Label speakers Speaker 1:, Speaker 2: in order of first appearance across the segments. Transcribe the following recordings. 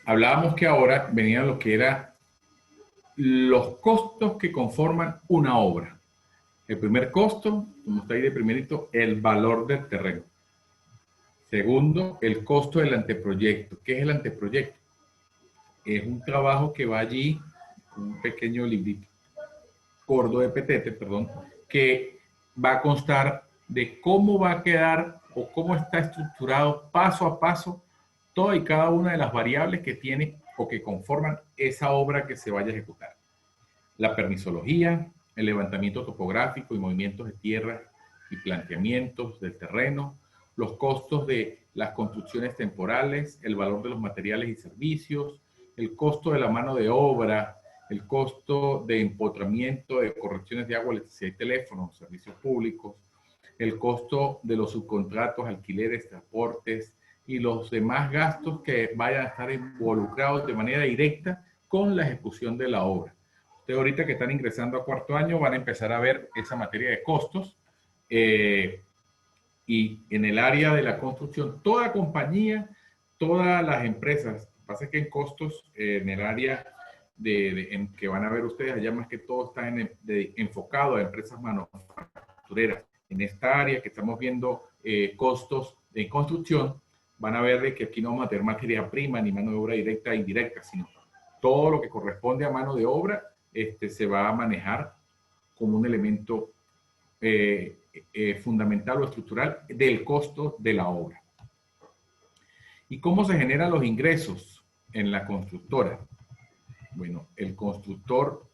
Speaker 1: Hablábamos que ahora venían lo que eran los costos que conforman una obra. El primer costo, como está ahí de primerito, el valor del terreno. Segundo, el costo del anteproyecto. ¿Qué es el anteproyecto? Es un trabajo que va allí, un pequeño librito gordo de petete, perdón, que va a constar de cómo va a quedar o cómo está estructurado paso a paso toda y cada una de las variables que tiene o que conforman esa obra que se vaya a ejecutar. La permisología, el levantamiento topográfico y movimientos de tierra y planteamientos del terreno, los costos de las construcciones temporales, el valor de los materiales y servicios, el costo de la mano de obra, el costo de empotramiento, de correcciones de agua, electricidad y teléfono, servicios públicos, el costo de los subcontratos, alquileres, transportes y los demás gastos que vayan a estar involucrados de manera directa con la ejecución de la obra. Ustedes ahorita que están ingresando a cuarto año van a empezar a ver esa materia de costos y en el área de la construcción, toda compañía, todas las empresas, pasa que en costos, en el área en que van a ver ustedes, allá más que todo está enfocado a empresas manufactureras. En esta área que estamos viendo costos de construcción, van a ver de que aquí no vamos a tener materia prima ni mano de obra directa e indirecta, sino todo lo que corresponde a mano de obra se va a manejar como un elemento fundamental o estructural del costo de la obra. ¿Y cómo se generan los ingresos en la constructora? Bueno, el constructor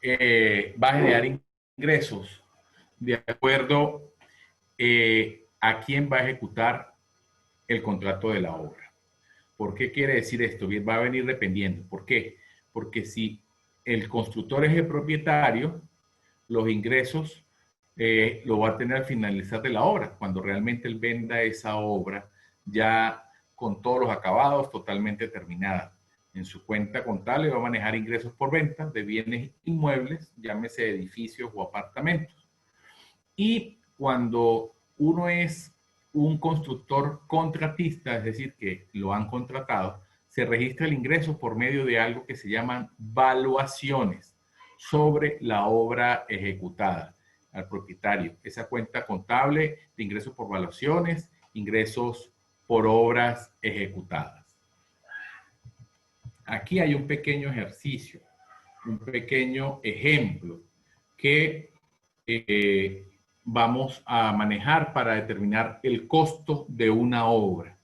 Speaker 1: va a generar ingresos de acuerdo a quién va a ejecutar el contrato de la obra. ¿Por qué quiere decir esto? Va a venir dependiendo. ¿Por qué? Porque si el constructor es el propietario, los ingresos lo va a tener al finalizar de la obra, cuando realmente él venda esa obra ya con todos los acabados totalmente terminada. En su cuenta contable va a manejar ingresos por venta de bienes inmuebles, llámese edificios o apartamentos. Y cuando uno es un constructor contratista, es decir, que lo han contratado, se registra el ingreso por medio de algo que se llaman valuaciones sobre la obra ejecutada al propietario. Esa cuenta contable de ingresos por valuaciones, ingresos por obras ejecutadas. Aquí hay un pequeño ejercicio, un pequeño ejemplo que vamos a manejar para determinar el costo de una obra.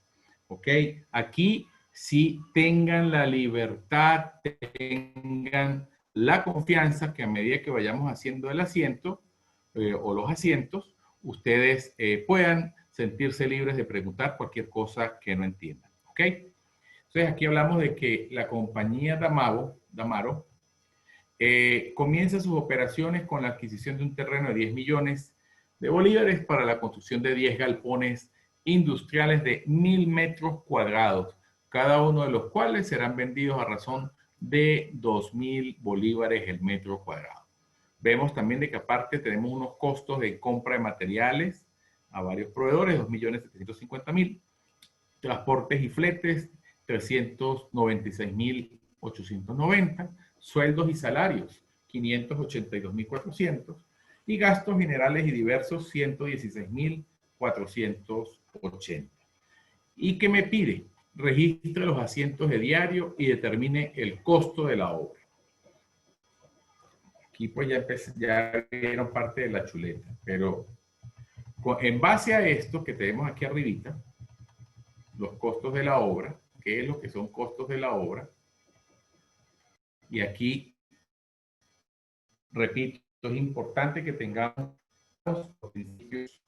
Speaker 1: ¿Ok? Aquí sí tengan la libertad, tengan la confianza que a medida que vayamos haciendo el asiento o los asientos, ustedes puedan sentirse libres de preguntar cualquier cosa que no entiendan. ¿Ok? Entonces aquí hablamos de que la compañía Damaro comienza sus operaciones con la adquisición de un terreno de 10 millones de bolívares para la construcción de 10 galpones industriales de 1.000 metros cuadrados, cada uno de los cuales serán vendidos a razón de 2.000 bolívares el metro cuadrado. Vemos también de que aparte tenemos unos costos de compra de materiales a varios proveedores, 2.750.000, transportes y fletes, 396.890, sueldos y salarios, 582.400, y gastos generales y diversos, 116.480. ¿Y qué me pide? Registre los asientos de diario y determine el costo de la obra. Aquí pues ya vieron parte de la chuleta, pero en base a esto que tenemos aquí arribita, los costos de la obra, qué es lo que son costos de la obra, y aquí, repito, es importante que tengamos los principios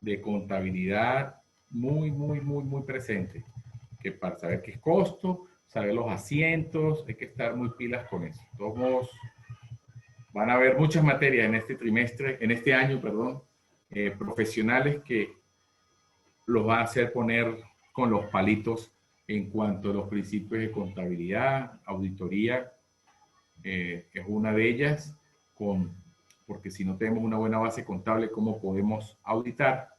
Speaker 1: de contabilidad muy presentes, que para saber qué es costo, saber los asientos, hay que estar muy pilas con eso. Todos modos, van a haber muchas materias en este trimestre, en este año, perdón, profesionales que los va a hacer poner con los palitos en cuanto a los principios de contabilidad, auditoría, es una de ellas, porque si no tenemos una buena base contable, ¿cómo podemos auditar?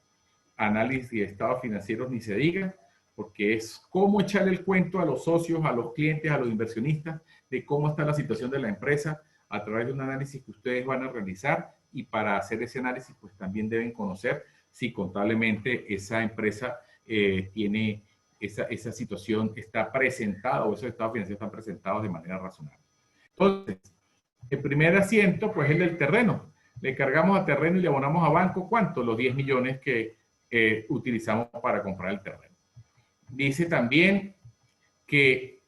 Speaker 1: Análisis de estados financieros ni se diga, porque es cómo echarle el cuento a los socios, a los clientes, a los inversionistas, de cómo está la situación de la empresa a través de un análisis que ustedes van a realizar, y para hacer ese análisis pues también deben conocer si contablemente esa empresa tiene esa situación, está presentada o esos estados financieros están presentados de manera razonable. Entonces, el primer asiento pues es el del terreno. Le cargamos a terreno y le abonamos a banco, ¿cuánto? Los 10 millones que utilizamos para comprar el terreno. Dice también que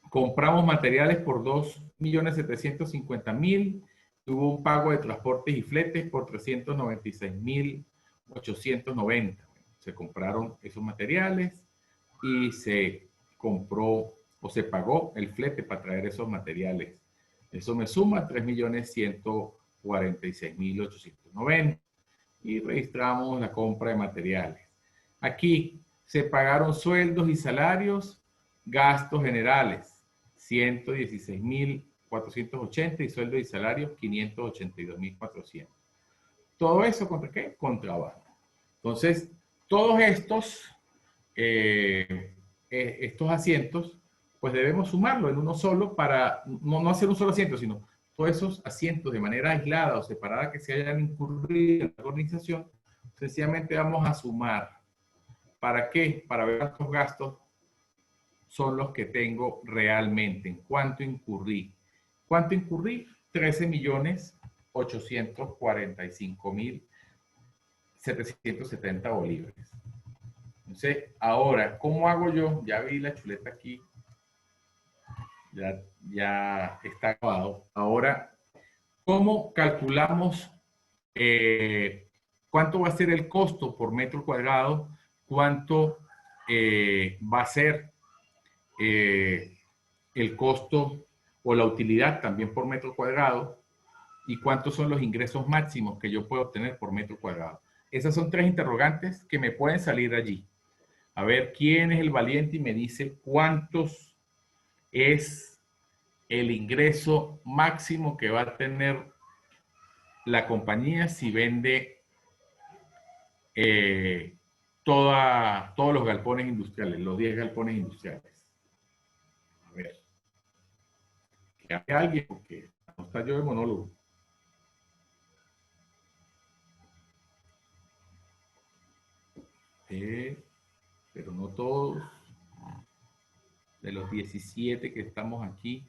Speaker 1: compramos materiales por 2.750.000, hubo un pago de transportes y fletes por 396.890. Se compraron esos materiales y se compró o se pagó el flete para traer esos materiales. Eso me suma 3.146.890 y registramos la compra de materiales. Aquí se pagaron sueldos y salarios, gastos generales, 116.480 y sueldos y salarios 582.400. ¿Todo eso contra qué? Contrabando. Entonces, todos estos asientos, pues debemos sumarlo en uno solo para no hacer un solo asiento, sino todos esos asientos de manera aislada o separada que se hayan incurrido en la organización, sencillamente vamos a sumar. ¿Para qué? Para ver cuántos gastos son los que tengo realmente, en cuánto incurrí. ¿Cuánto incurrí? 13.845.770 bolívares. Entonces, ahora, ¿cómo hago yo? Ya vi la chuleta aquí, ya está grabado. Ahora, ¿cómo calculamos cuánto va a ser el costo por metro cuadrado? ¿Cuánto va a ser el costo o la utilidad también por metro cuadrado? ¿Y cuántos son los ingresos máximos que yo puedo obtener por metro cuadrado? Esas son tres interrogantes que me pueden salir allí. A ver, ¿quién es el valiente y me dice cuántos es el ingreso máximo que va a tener la compañía si vende todos los galpones industriales, los 10 galpones industriales? A ver, que hable alguien, porque no está yo de monólogo. Pero no todos. De los 17 que estamos aquí,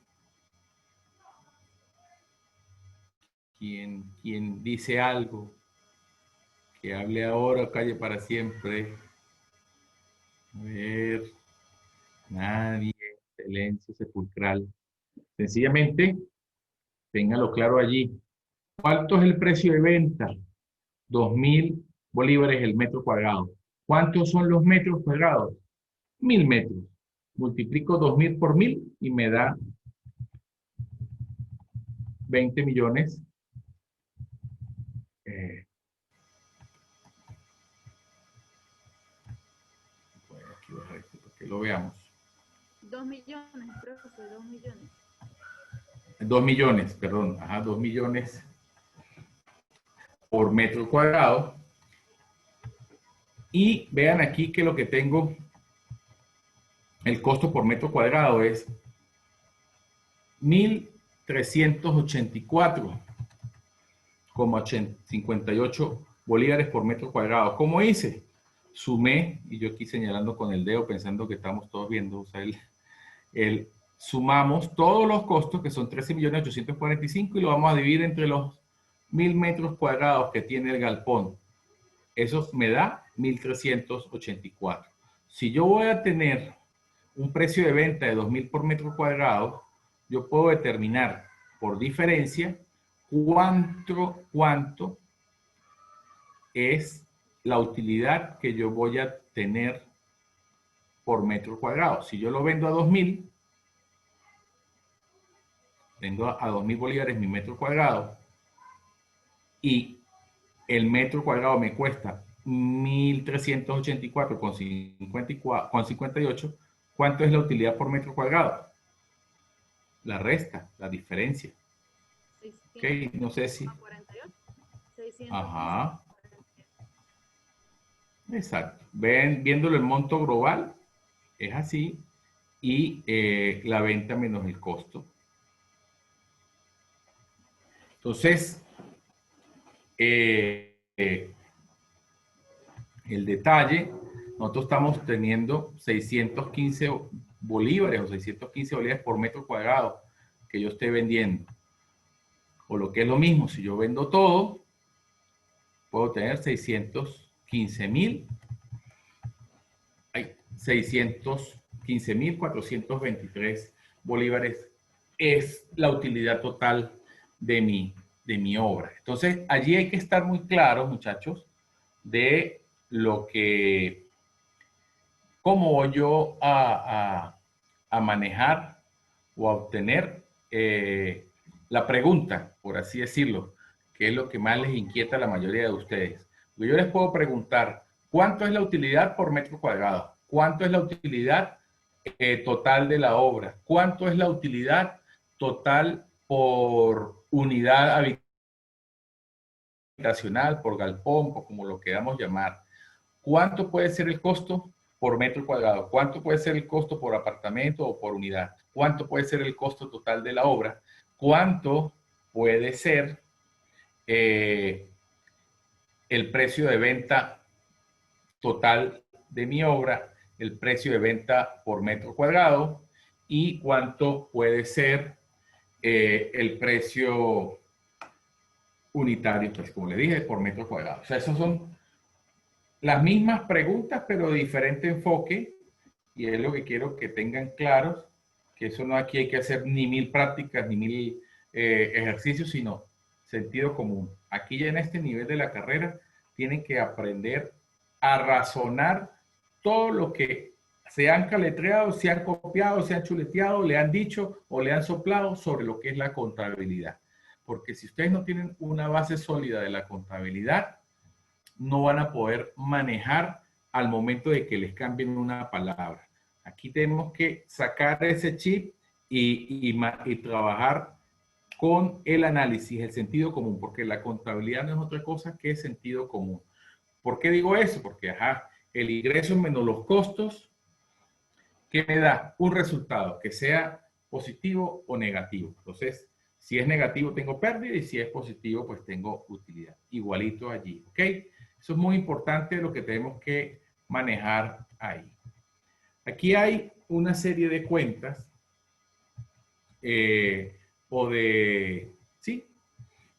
Speaker 1: ¿quién dice algo? Que hable ahora o calle para siempre. A ver, nadie, silencio sepulcral. Sencillamente, téngalo claro allí. ¿Cuánto es el precio de venta? 2.000 bolívares el metro cuadrado. ¿Cuántos son los metros cuadrados? 1.000 metros. Multiplico 2.000 por 1.000 y me da 20 millones. Bueno, aquí voy a dejar esto para que lo veamos.
Speaker 2: 2 millones, profe, 2 millones.
Speaker 1: 2 millones, perdón. Ajá, 2 millones por metro cuadrado. Y vean aquí que lo que tengo, el costo por metro cuadrado es 1.384,58 bolívares por metro cuadrado. ¿Cómo hice? Sumé, y yo aquí señalando con el dedo pensando que estamos todos viendo, o sea, sumamos todos los costos, que son 13.845.000, y lo vamos a dividir entre los 1.000 metros cuadrados que tiene el galpón. Eso me da 1.384. Si yo voy a tener un precio de venta de 2.000 por metro cuadrado, yo puedo determinar por diferencia cuánto es la utilidad que yo voy a tener por metro cuadrado. Si yo lo vendo a 2.000, vendo a 2.000 bolívares mi metro cuadrado, y el metro cuadrado me cuesta 1.384,58, ¿cuánto es la utilidad por metro cuadrado? La resta, la diferencia.
Speaker 2: 600,
Speaker 1: Ok, no sé si.
Speaker 2: 48, 615.
Speaker 1: Ajá. Exacto. Viéndolo el monto global, es así, y la venta menos el costo. Entonces, el detalle, nosotros estamos teniendo 615 bolívares o 615 bolívares por metro cuadrado que yo esté vendiendo. O lo que es lo mismo, si yo vendo todo, puedo tener 615.423 bolívares. Es la utilidad total de mi obra. Entonces, allí hay que estar muy claros, muchachos, de lo que, cómo voy yo a manejar o a obtener la pregunta, por así decirlo, que es lo que más les inquieta a la mayoría de ustedes. Porque yo les puedo preguntar, ¿cuánto es la utilidad por metro cuadrado? ¿Cuánto es la utilidad total de la obra? ¿Cuánto es la utilidad total por unidad habitacional, por galpón, o como lo queramos llamar? ¿Cuánto puede ser el costo por metro cuadrado? ¿Cuánto puede ser el costo por apartamento o por unidad? ¿Cuánto puede ser el costo total de la obra? ¿Cuánto puede ser eh, el precio de venta total de mi obra, el precio de venta por metro cuadrado y cuánto puede ser el precio unitario, pues como le dije, por metro cuadrado? O sea, esos son las mismas preguntas, pero de diferente enfoque, y es lo que quiero que tengan claros, que eso no aquí hay que hacer ni 1000 prácticas, ni 1000 ejercicios, sino sentido común. Aquí ya en este nivel de la carrera tienen que aprender a razonar todo lo que se han caletreado, se han copiado, se han chuleteado, le han dicho o le han soplado sobre lo que es la contabilidad. Porque si ustedes no tienen una base sólida de la contabilidad, no van a poder manejar al momento de que les cambien una palabra. Aquí tenemos que sacar ese chip y trabajar con el análisis, el sentido común, porque la contabilidad no es otra cosa que sentido común. ¿Por qué digo eso? Porque el ingreso menos los costos, ¿qué me da? Un resultado que sea positivo o negativo. Entonces, si es negativo tengo pérdida y si es positivo pues tengo utilidad. Igualito allí, ¿ok? Eso es muy importante lo que tenemos que manejar ahí. Aquí hay una serie de cuentas o de, sí,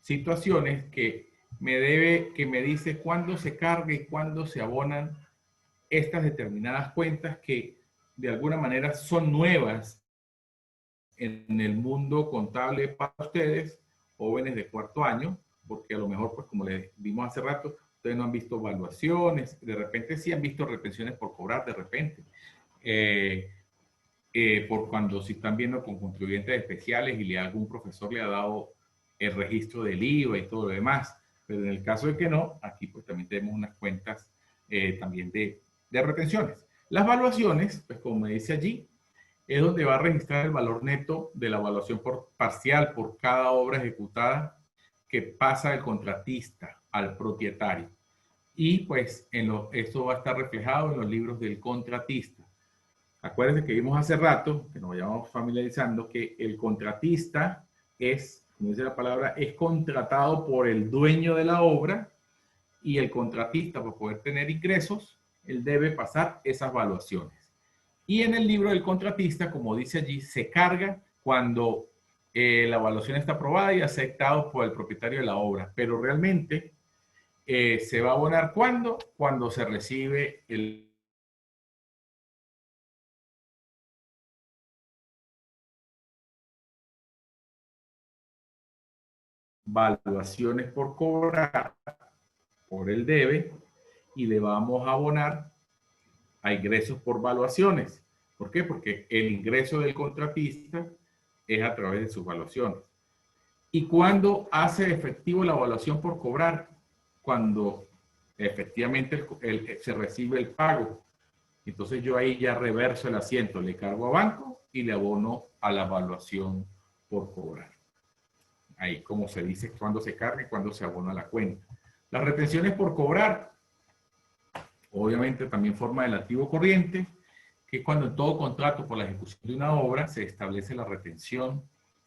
Speaker 1: situaciones que me dice cuándo se carga y cuándo se abonan estas determinadas cuentas que de alguna manera son nuevas en el mundo contable para ustedes, jóvenes de cuarto año, porque a lo mejor, pues como les vimos hace rato, ustedes no han visto evaluaciones, de repente sí han visto retenciones por cobrar, de repente, por cuando si están viendo con contribuyentes especiales y algún profesor le ha dado el registro del IVA y todo lo demás. Pero en el caso de que no, aquí pues también tenemos unas cuentas también de retenciones. Las evaluaciones, pues como me dice allí, es donde va a registrar el valor neto de la evaluación parcial por cada obra ejecutada que pasa del contratista al propietario. Y pues esto va a estar reflejado en los libros del contratista. Acuérdense que vimos hace rato, que nos vayamos familiarizando, que el contratista es, como dice la palabra, es contratado por el dueño de la obra y el contratista, para poder tener ingresos, él debe pasar esas evaluaciones. Y en el libro del contratista, como dice allí, se carga cuando la evaluación está aprobada y aceptado por el propietario de la obra. Pero realmente se va a abonar ¿cuándo? Cuando se recibe el evaluaciones por cobrar por el debe y le vamos a abonar a ingresos por valuaciones. ¿Por qué? Porque el ingreso del contratista es a través de sus valuaciones. ¿Y cuándo hace efectivo la evaluación por cobrar? Cuando efectivamente se recibe el pago. Entonces yo ahí ya reverso el asiento, le cargo a banco y le abono a la evaluación por cobrar. Ahí como se dice cuándo se carga y cuándo se abona la cuenta. Las retenciones por cobrar obviamente también forma el activo corriente, que cuando en todo contrato por la ejecución de una obra se establece la retención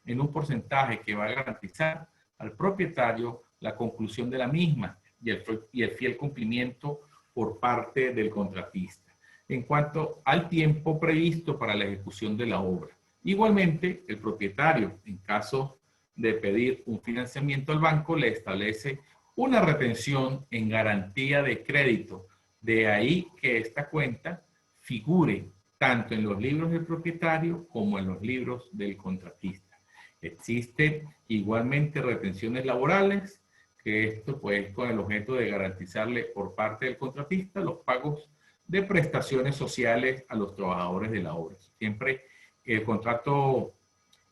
Speaker 1: en un porcentaje que va a garantizar al propietario la conclusión de la misma y el fiel cumplimiento por parte del contratista en cuanto al tiempo previsto para la ejecución de la obra. Igualmente, el propietario, en caso de pedir un financiamiento al banco, le establece una retención en garantía de crédito. De ahí que esta cuenta figure tanto en los libros del propietario como en los libros del contratista. Existen igualmente retenciones laborales, que esto pues con el objeto de garantizarle por parte del contratista los pagos de prestaciones sociales a los trabajadores de la obra. Siempre el contrato,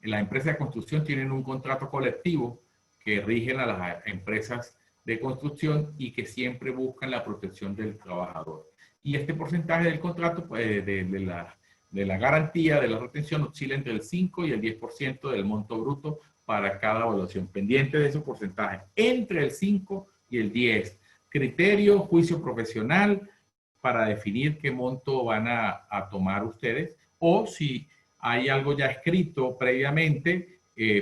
Speaker 1: la empresa de construcción tienen un contrato colectivo que rigen a las empresas de construcción y que siempre buscan la protección del trabajador. Y este porcentaje del contrato, pues, de la garantía, de la retención, oscila entre el 5 y el 10% del monto bruto para cada evaluación. Pendiente de ese porcentaje, entre el 5 y el 10. Criterio, juicio profesional para definir qué monto van a tomar ustedes, o si hay algo ya escrito previamente,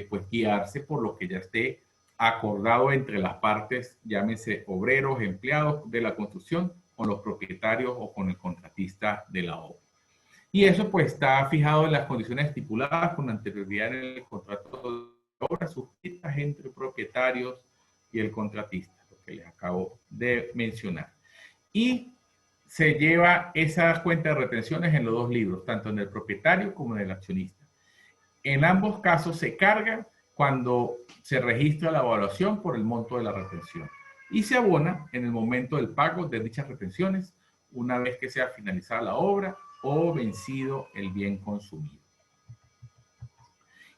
Speaker 1: pues guiarse por lo que ya esté acordado entre las partes, llámese obreros, empleados de la construcción, con los propietarios o con el contratista de la obra. Y eso pues está fijado en las condiciones estipuladas con anterioridad en el contrato de obra suscritas entre propietarios y el contratista, lo que les acabo de mencionar. Y se lleva esa cuenta de retenciones en los dos libros, tanto en el propietario como en el accionista. En ambos casos se carga cuando se registra la evaluación por el monto de la retención y se abona en el momento del pago de dichas retenciones una vez que sea finalizada la obra o vencido el bien consumido.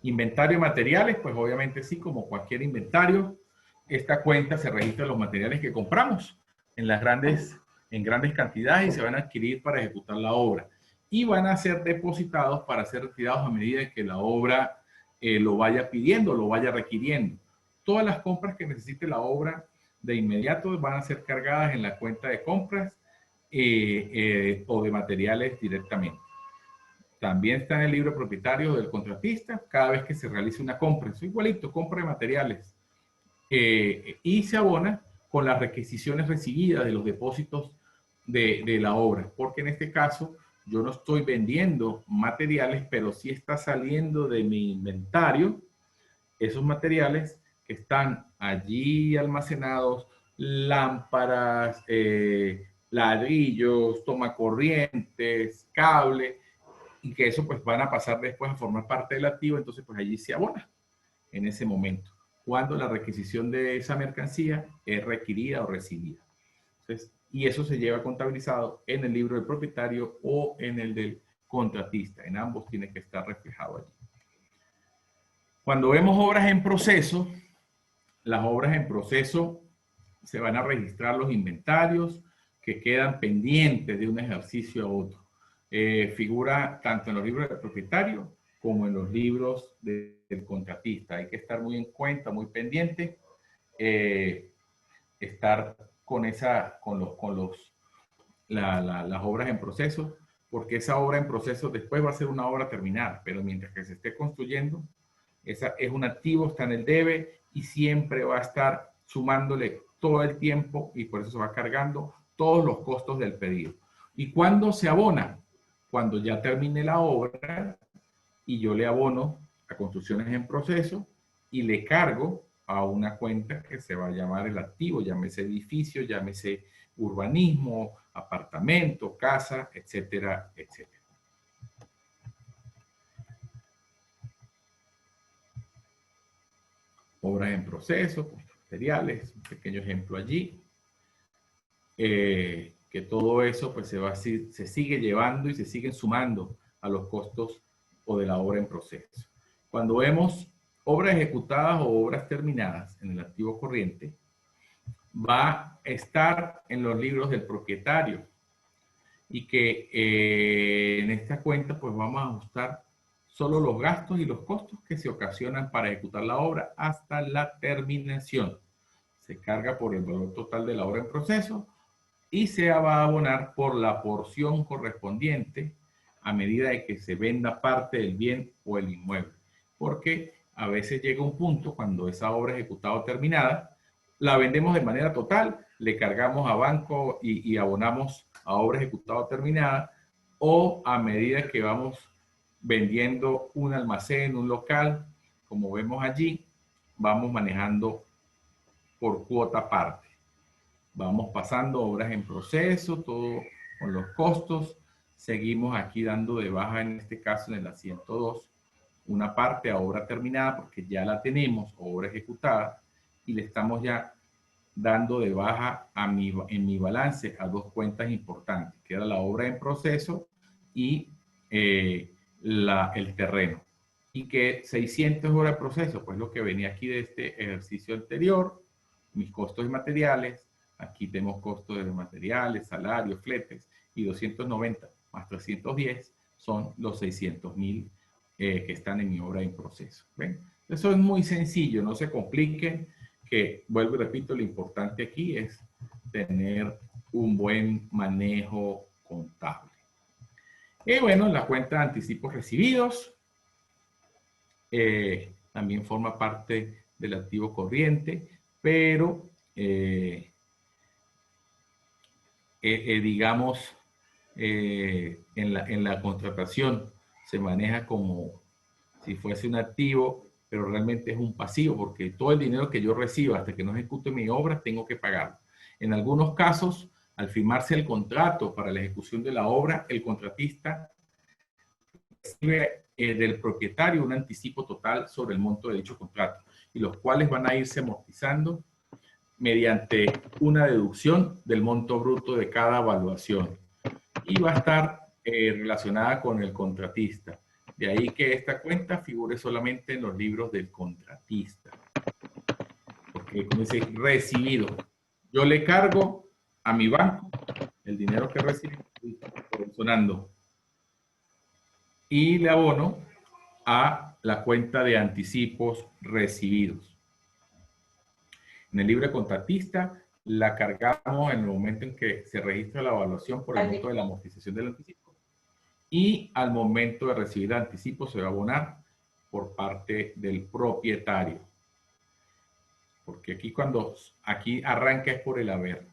Speaker 1: Inventario de materiales, pues obviamente sí, como cualquier inventario, esta cuenta se registra los materiales que compramos en grandes cantidades y se van a adquirir para ejecutar la obra. Y van a ser depositados para ser retirados a medida que la obra lo vaya pidiendo, lo vaya requiriendo. Todas las compras que necesite la obra de inmediato van a ser cargadas en la cuenta de compras o de materiales directamente. También está en el libro propietario del contratista cada vez que se realice una compra. Es igualito, compra de materiales. Y se abona con las requisiciones recibidas de los depósitos de la obra, porque en este caso yo no estoy vendiendo materiales, pero sí está saliendo de mi inventario esos materiales que están allí almacenados, lámparas, ladrillos, tomacorrientes, cable, y que eso pues van a pasar después a formar parte del activo, entonces pues allí se abona en ese momento, cuando la requisición de esa mercancía es requerida o recibida. Entonces, y eso se lleva contabilizado en el libro del propietario o en el del contratista. En ambos tiene que estar reflejado allí. Cuando vemos obras en proceso, las obras en proceso se van a registrar los inventarios que quedan pendientes de un ejercicio a otro. Figura tanto en los libros del propietario como en los libros del contratista. Hay que estar muy en cuenta, muy pendiente, estar con las obras en proceso, porque esa obra en proceso después va a ser una obra terminada, pero mientras que se esté construyendo, esa es un activo, está en el debe y siempre va a estar sumándole todo el tiempo y por eso se va cargando todos los costos del pedido. ¿Y cuándo se abona? Cuando ya termine la obra y yo le abono a construcciones en proceso y le cargo a una cuenta que se va a llamar el activo, llámese edificio, llámese urbanismo, apartamento, casa, etcétera, etcétera. Obras en proceso, materiales, un pequeño ejemplo allí. Que todo eso pues se sigue llevando y se siguen sumando a los costos o de la obra en proceso. Cuando vemos obras ejecutadas o obras terminadas en el activo corriente, va a estar en los libros del propietario y que en esta cuenta pues vamos a ajustar solo los gastos y los costos que se ocasionan para ejecutar la obra hasta la terminación. Se carga por el valor total de la obra en proceso y se va a abonar por la porción correspondiente a medida de que se venda parte del bien o el inmueble. Porque a veces llega un punto cuando esa obra ejecutada o terminada, la vendemos de manera total, le cargamos a banco y abonamos a obra ejecutada o terminada, o a medida que vamos vendiendo un almacén, un local, como vemos allí, vamos manejando por cuota parte. Vamos pasando obras en proceso, todo con los costos. Seguimos aquí dando de baja, en este caso en el asiento 2, una parte a obra terminada porque ya la tenemos, obra ejecutada, y le estamos ya dando de baja en mi balance a dos cuentas importantes, que era la obra en proceso y el terreno. Y que 600 horas de proceso, pues lo que venía aquí de este ejercicio anterior, mis costos de materiales, aquí tenemos costos de materiales, salarios, fletes, y 290 más 310 son los 600.000 que están en mi obra en proceso. ¿Ven? Eso es muy sencillo, no se compliquen, que vuelvo y repito, lo importante aquí es tener un buen manejo contable. Y bueno, la cuenta de anticipos recibidos también forma parte del activo corriente, pero digamos, en la contratación se maneja como si fuese un activo, pero realmente es un pasivo, porque todo el dinero que yo reciba hasta que no ejecute mi obra, tengo que pagarlo. En algunos casos, al firmarse el contrato para la ejecución de la obra, el contratista recibe del propietario un anticipo total sobre el monto de dicho contrato, y los cuales van a irse amortizando mediante una deducción del monto bruto de cada evaluación, y va a estar relacionada con el contratista. De ahí que esta cuenta figure solamente en los libros del contratista. Porque como dice, recibido. Yo le cargo a mi banco el dinero que recibí, sonando, y le abono a la cuenta de anticipos recibidos. En el libro de contratista la cargamos en el momento en que se registra la evaluación por el monto de la amortización del anticipo, y al momento de recibir el anticipo se va a abonar por parte del propietario. Porque aquí arranca es por el haber.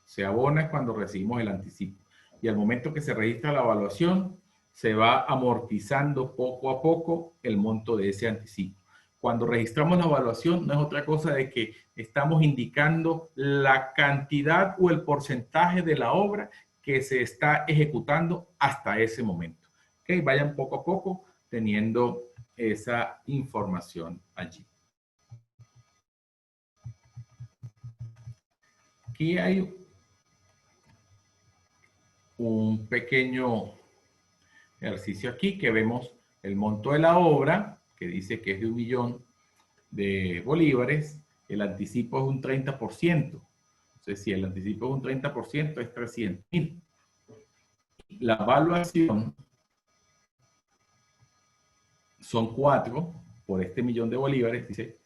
Speaker 1: Se abona cuando recibimos el anticipo. Y al momento que se registra la evaluación, se va amortizando poco a poco el monto de ese anticipo. Cuando registramos la evaluación, no es otra cosa de que estamos indicando la cantidad o el porcentaje de la obra que se está ejecutando hasta ese momento. ¿Okay? Vayan poco a poco teniendo esa información allí. Aquí hay un pequeño ejercicio aquí que vemos el monto de la obra, que dice que es de 1 millón de bolívares, el anticipo es un 30%. Entonces, si el anticipo es un 30%, es 300.000. La evaluación son 4 por este millón de bolívares. Dice,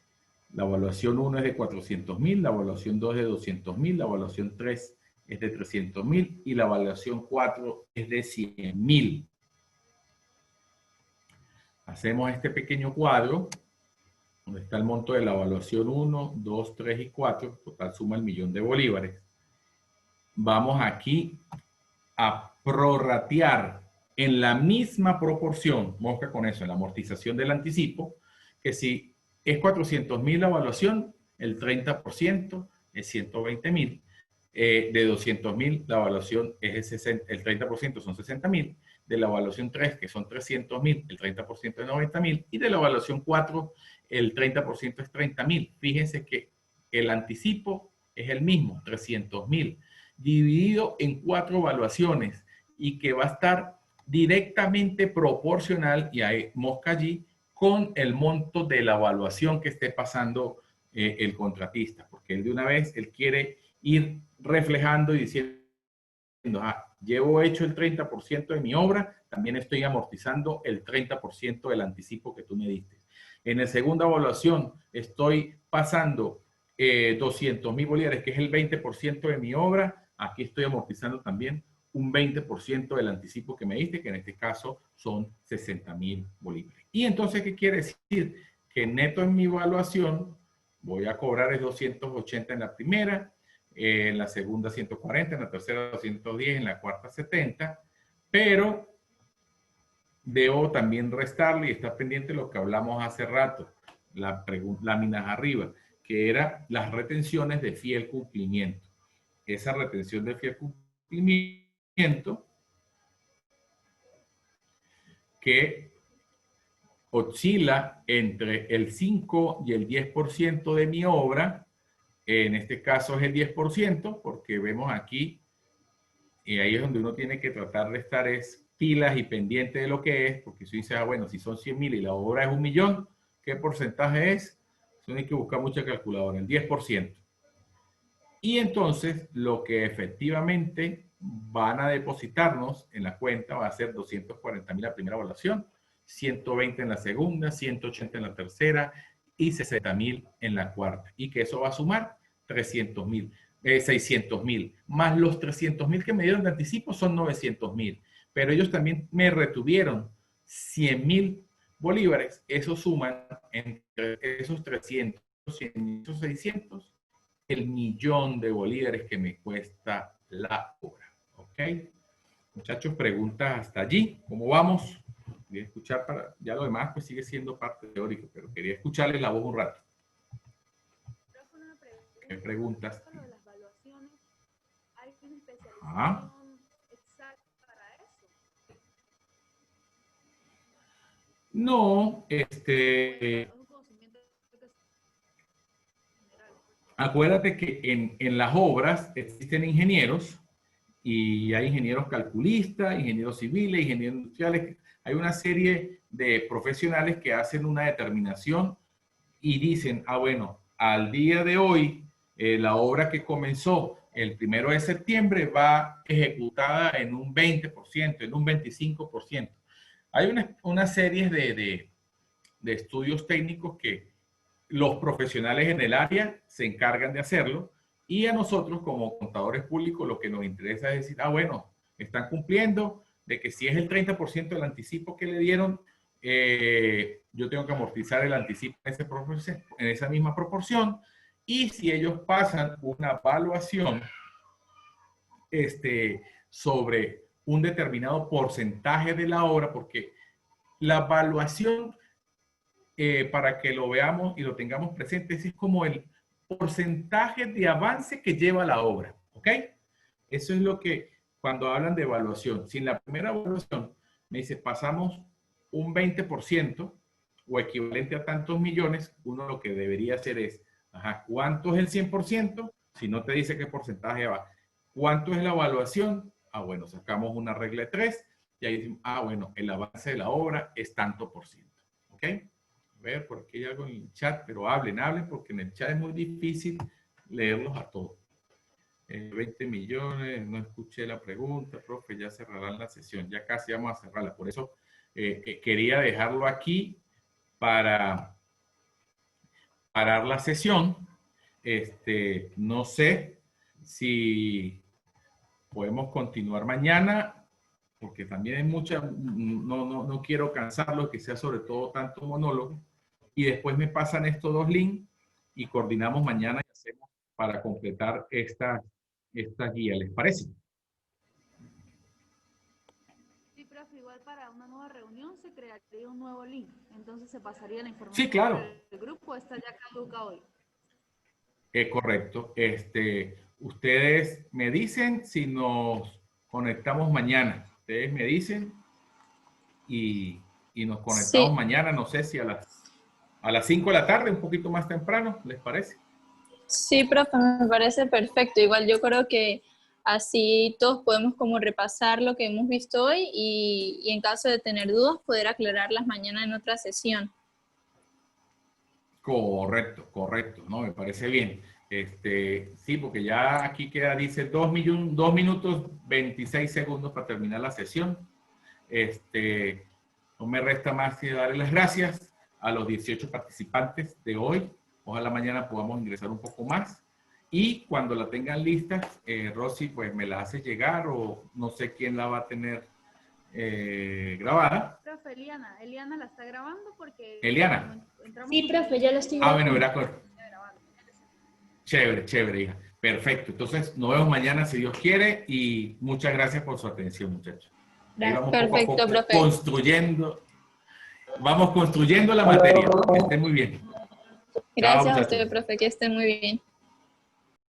Speaker 1: la evaluación 1 es de 400.000, la evaluación 2 es de 200.000, la evaluación 3 es de 300.000 y la evaluación 4 es de 100.000. Hacemos este pequeño cuadro donde está el monto de la evaluación 1, 2, 3 y 4, total suma el millón de bolívares. Vamos aquí a prorratear en la misma proporción, mosca con eso, en la amortización del anticipo, que si es 400.000 la evaluación, el 30% es 120.000. De 200.000 la evaluación es el 30% son 60.000. De la evaluación 3, que son 300.000, el 30% es 90.000. Y de la evaluación 4, el 30% es 30.000. Fíjense que el anticipo es el mismo, 300.000, dividido en 4 evaluaciones, y que va a estar directamente proporcional, y hay mosca allí, con el monto de la evaluación que esté pasando el contratista, porque él de una vez, él quiere ir reflejando y diciendo, llevo hecho el 30% de mi obra, también estoy amortizando el 30% del anticipo que tú me diste. En la segunda evaluación estoy pasando 200.000 bolívares, que es el 20% de mi obra, aquí estoy amortizando también un 20% del anticipo que me diste, que en este caso son 60.000 bolívares. Y entonces, ¿qué quiere decir? Que neto en mi evaluación voy a cobrar es 280 en la primera, en la segunda 140, en la tercera 210, en la cuarta 70, pero debo también restarle y estar pendiente de lo que hablamos hace rato, láminas arriba, que era las retenciones de fiel cumplimiento. Esa retención de fiel cumplimiento que oscila entre el 5 y el 10% de mi obra. En este caso es el 10%, porque vemos aquí, y ahí es donde uno tiene que tratar de estar pilas y pendiente de lo que es, porque si dice, bueno, si son 100.000 y la obra es 1.000.000, ¿qué porcentaje es? Eso hay que buscar mucha calculadora, el 10%. Y entonces lo que efectivamente van a depositarnos en la cuenta va a ser 240.000 la primera evaluación, 120 en la segunda, 180 en la tercera y 60.000 en la cuarta. Y que eso va a sumar 300.000, 600.000, más los 300.000 que me dieron de anticipo son 900.000. Pero ellos también me retuvieron 100.000 bolívares. Eso suman entre esos 300, 100, esos 600, el 1.000.000 de bolívares que me cuesta la obra. ¿Ok? Muchachos, preguntas hasta allí. ¿Cómo vamos? Quería escuchar ya lo demás pues sigue siendo parte teórica, pero quería escucharles la voz un rato. ¿Qué preguntas?
Speaker 2: Lo de las evaluaciones, ¿hay una especialización exacta para eso?
Speaker 1: No, acuérdate que en las obras existen ingenieros y hay ingenieros calculistas, ingenieros civiles, ingenieros industriales. Hay una serie de profesionales que hacen una determinación y dicen, bueno, al día de hoy, la obra que comenzó el 1 de septiembre va ejecutada en un 20%, en un 25%. Hay una serie de estudios técnicos que los profesionales en el área se encargan de hacerlo y a nosotros como contadores públicos lo que nos interesa es decir, bueno, están cumpliendo, de que si es el 30% del anticipo que le dieron, yo tengo que amortizar el anticipo en esa misma proporción, y si ellos pasan una evaluación sobre un determinado porcentaje de la obra, porque la evaluación, para que lo veamos y lo tengamos presente, es como el porcentaje de avance que lleva la obra, ¿ok? Eso es lo que, cuando hablan de evaluación, si en la primera evaluación me dice pasamos un 20% o equivalente a tantos millones, uno lo que debería hacer es, ¿cuánto es el 100%? Si no te dice qué porcentaje va. ¿Cuánto es la evaluación? Bueno, sacamos una regla de 3 y ahí decimos, bueno, el avance de la obra es tanto por ciento, ¿ok? A ver, por aquí hay algo en el chat, pero hablen, porque en el chat es muy difícil leerlos a todos. 20 millones, no escuché la pregunta, profe, ya cerrarán la sesión, ya casi vamos a cerrarla, por eso quería dejarlo aquí para parar la sesión. No sé si podemos continuar mañana, porque también hay mucha, no quiero cansarlo, que sea sobre todo tanto monólogo, y después me pasan estos dos links y coordinamos mañana y hacemos para completar esta guía, ¿les parece?
Speaker 2: Sí, profe, igual para una nueva reunión se crearía un nuevo link, entonces se pasaría la información.
Speaker 1: Sí, claro.
Speaker 2: Por el grupo, está ya caduca hoy.
Speaker 1: Correcto. Ustedes me dicen si nos conectamos mañana. Ustedes me dicen y nos conectamos mañana, no sé si a las 5 de la tarde, un poquito más temprano, ¿les parece?
Speaker 3: Sí, profe, me parece perfecto. Igual yo creo que así todos podemos como repasar lo que hemos visto hoy y en caso de tener dudas poder aclararlas mañana en otra sesión.
Speaker 1: Correcto, ¿no? Me parece bien. Sí, porque ya aquí dice 2 minutos 26 segundos para terminar la sesión. No me resta más que darle las gracias a los 18 participantes de hoy. Ojalá mañana podamos ingresar un poco más. Y cuando la tengan lista, Rosy, pues me la hace llegar o no sé quién la va a tener grabada.
Speaker 2: Profe, Eliana la está grabando porque...
Speaker 1: Eliana.
Speaker 4: Sí, profe, ya lo estoy
Speaker 1: Ah, bueno,
Speaker 4: grabando.
Speaker 1: verá. Chévere, chévere, hija. Perfecto. Entonces, nos vemos mañana si Dios quiere y muchas gracias por su atención, muchachos. Ahí vamos poco a
Speaker 3: Perfecto,
Speaker 1: poco
Speaker 3: profe.
Speaker 1: construyendo. Vamos construyendo la materia. Que esté muy bien. Chao,
Speaker 3: Gracias a
Speaker 1: muchachos.
Speaker 3: usted, profe, que esté muy bien.